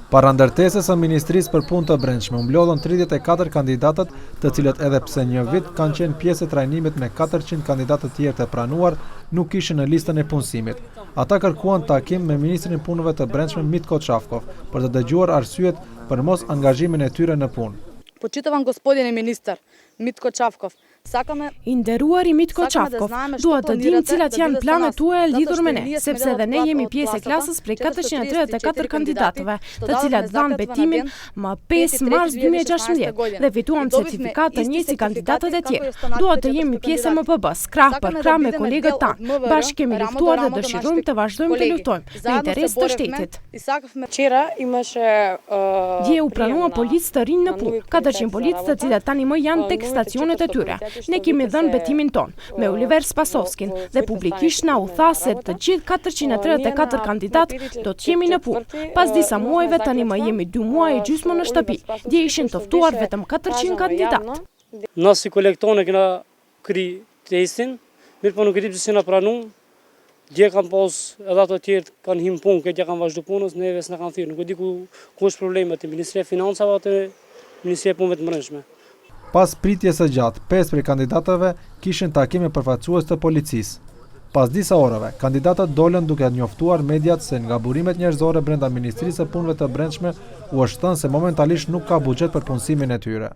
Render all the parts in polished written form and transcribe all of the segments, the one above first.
Para ndërtesës së Ministrisë për Punë të Brendshme, u mblodhën 34 kandidatët, të cilët edhe pse një vit kanë qenë pjesë e trajnimit me 400 kandidatë të tjerë të pranuar, nuk ishin në listën e punësimit. Ata kërkuan takim me Ministrin e Punëve të Brendshme Mitko Çafkov për të dëgjuar arsyet për mos angazhimin e tyre në punë. Почитувам господине министар Mitko Çafkov. I nderuari Mitko Çafkov, dua të dim cilat janë planet tuaja lidhur me ne, sepse edhe ne jemi pjesë e klasës prej 434 kandidatëve, të cilat dhanë betimin më 5 mars 2016 dhe fituam certifikat të njëjtë si kandidatët e tjerë. Dua të jemi pjesë e MPB-s, krah për krah me kolegët tanë. Bashkë kemi luftuar dhe dëshirojmë të vazhdojmë të luftojmë në interes të shtetit. Dje u pranua policë të rinj në punë, 400 policë të cilat tani më janë tek stacionet e tyre. Ne kemi dhënë betimin ton me Oliver Spasovskin dhe publikisht na u tha se të gjithë 434 kandidat do të jemi në punë. Pas disa muajve tani më jemi 2 muaj e gjysmë në shtëpi. Dje ishin të ftuar vetëm 400 kandidat. Na si kolektonë kena kri testin, mirë po nuk e di pse na pranuam. Dje kanë pas edhe ato të tjerë kanë him punë, këtë kanë vazhdu punës, neve s'na kanë thirrë. Nuk e di ku është problemi te Ministria e Financave atë Ministria e Punëve të Brendshme. Pas pritjes së gjatë, 5 prej kandidatëve kishin takime përfaqësues të policisë. Pas disa orëve, kandidatët dolën duke njoftuar mediat se nga burimet njerëzore brenda Ministrisë së Punëve të Brendshme u është thënë se momentalisht nuk ka buxhet për punësimin e tyre.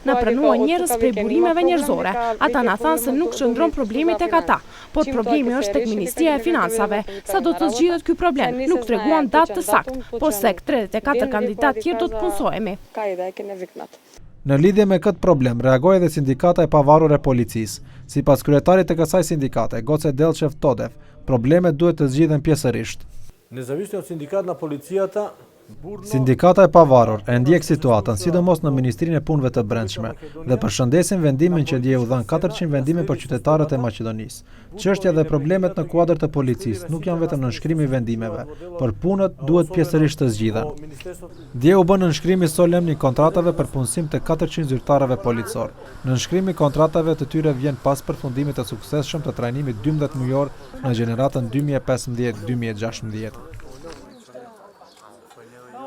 Na pranua njerëz prej burimeve njerëzore. Ata na thanë se nuk qëndron problemi tek ata, por problemi është tek Ministria e Financave. Sa do të zgjidhet ky problem? Nuk treguan datë të saktë, po se 34 kandidatë tjerë do të punësohemi. Në lidhje me këtë problem, reagoi edhe sindikata e pavarur e policisë. Sipas kryetarit të kësaj sindikate, Goce Delchev Todev, problemet duhet të zgjidhen pjesërisht. Sindikata e pavarur e ndjek situatën, sidomos në Ministrinë e Punëve të Brendshme, dhe përshëndesin vendimin që dje u dhanë 400 vendime për qytetarët e Maqedonisë. Çështja dhe problemet në kuadër të policisë nuk janë vetëm nënshkrimi i vendimeve, por punët duhet pjesërisht të zgjidhen. Dje u bën nënshkrimi solemn i kontratave për punësim të 400 zyrtarëve policor. Nënshkrimi i kontratave të tyre vjen pas përfundimit të suksesshëm të trajnimit 12 mujor në gjeneratën 2015-2016.